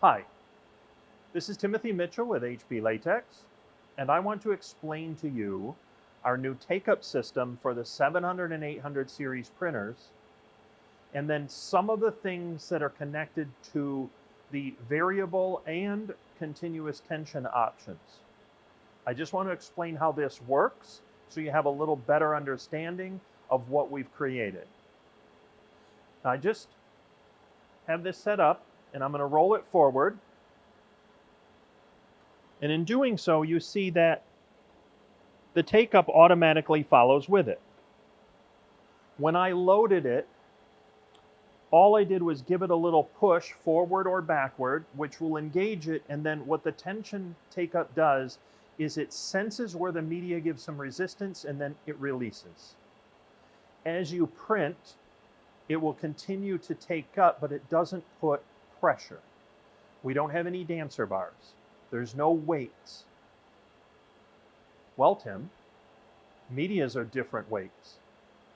Hi, this is Timothy Mitchell with HP Latex, and I want to explain to you our new take-up system for the 700 and 800 series printers, and then some of the things that are connected to the variable and continuous tension options. I just want to explain how this works so you have a little better understanding of what we've created. Now, I just have this set up, and I'm going to roll it forward. And in doing so, you see that the take-up automatically follows with it. When I loaded it, all I did was give it a little push forward or backward, which will engage it, and then what the tension take-up does is it senses where the media gives some resistance, and then it releases. As you print, it will continue to take up, but it doesn't put pressure. We don't have any dancer bars. There's no weights. Well, Tim, medias are different weights.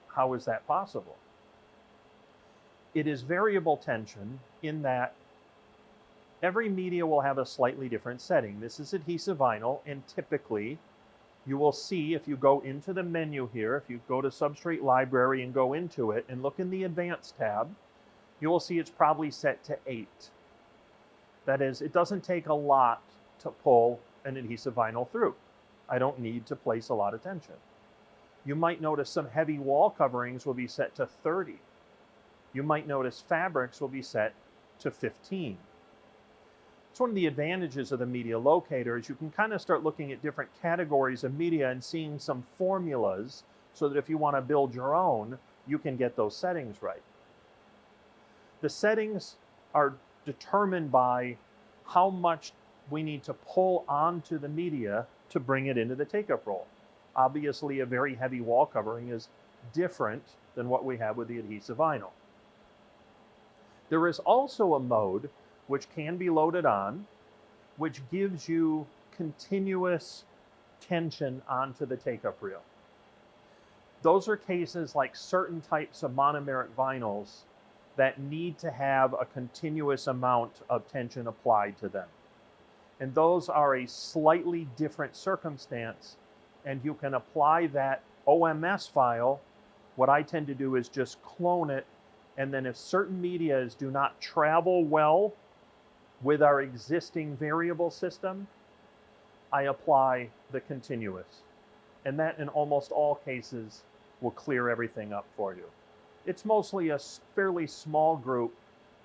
How is that possible? It is variable tension in that every media will have a slightly different setting. This is adhesive vinyl, and typically you will see if you go into the menu here, if you go to Substrate Library and go into it and look in the Advanced tab, you will see it's probably set to 8. That is, it doesn't take a lot to pull an adhesive vinyl through. I don't need to place a lot of tension. You might notice some heavy wall coverings will be set to 30. You might notice fabrics will be set to 15. It's one of the advantages of the media locator is you can kind of start looking at different categories of media and seeing some formulas so that if you want to build your own, you can get those settings right. The settings are determined by how much we need to pull onto the media to bring it into the take-up roll. Obviously, a very heavy wall covering is different than what we have with the adhesive vinyl. There is also a mode which can be loaded on, which gives you continuous tension onto the take-up reel. Those are cases like certain types of monomeric vinyls that need to have a continuous amount of tension applied to them. And those are a slightly different circumstance, and you can apply that OMS file. What I tend to do is just clone it, and then if certain medias do not travel well with our existing variable system, I apply the continuous. And that in almost all cases will clear everything up for you. It's mostly a fairly small group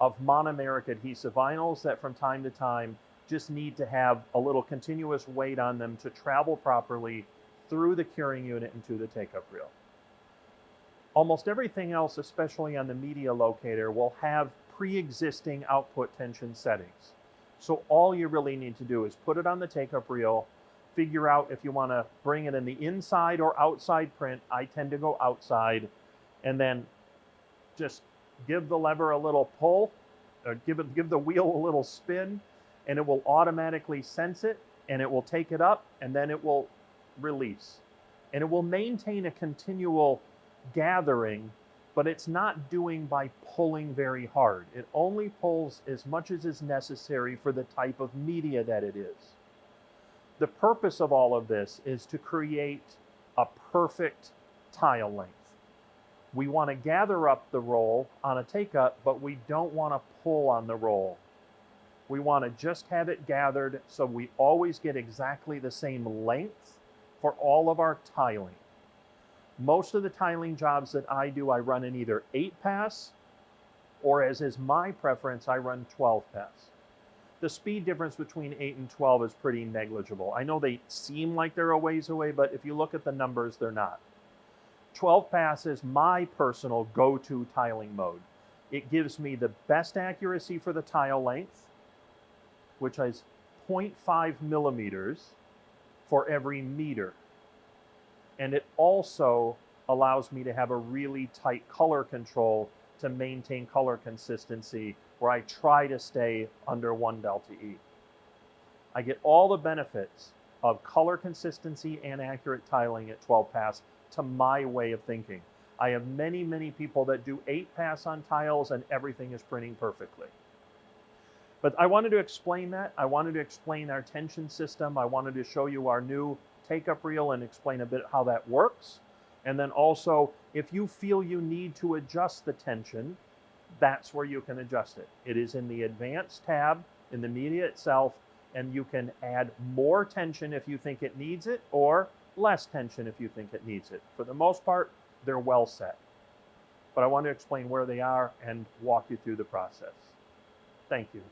of monomeric adhesive vinyls that from time to time just need to have a little continuous weight on them to travel properly through the curing unit and to the take-up reel. Almost everything else, especially on the media locator, will have pre-existing output tension settings. So all you really need to do is put it on the take-up reel, figure out if you want to bring it in the inside or outside print. I tend to go outside, and then just give the lever a little pull, or give the wheel a little spin, and it will automatically sense it, and it will take it up, and then it will release. And it will maintain a continual gathering, but it's not doing by pulling very hard. It only pulls as much as is necessary for the type of media that it is. The purpose of all of this is to create a perfect tile length. We want to gather up the roll on a take-up, but we don't want to pull on the roll. We want to just have it gathered so we always get exactly the same length for all of our tiling. Most of the tiling jobs that I do, I run in either 8-pass, or as is my preference, I run 12-pass. The speed difference between 8 and 12 is pretty negligible. I know they seem like they're a ways away, but if you look at the numbers, they're not. 12-pass is my personal go-to tiling mode. It gives me the best accuracy for the tile length, which is 0.5 millimeters for every meter. And it also allows me to have a really tight color control to maintain color consistency, where I try to stay under 1 delta E. I get all the benefits of color consistency and accurate tiling at 12-pass to my way of thinking. I have many people that do 8-pass on tiles and everything is printing perfectly. But I wanted to explain that. I wanted to explain our tension system. I wanted to show you our new take-up reel and explain a bit how that works. And then also, if you feel you need to adjust the tension, that's where you can adjust it. It is in the Advanced tab in the media itself, and you can add more tension if you think it needs it, or less tension if you think it needs it. For the most part, they're well set. But I want to explain where they are and walk you through the process. Thank you.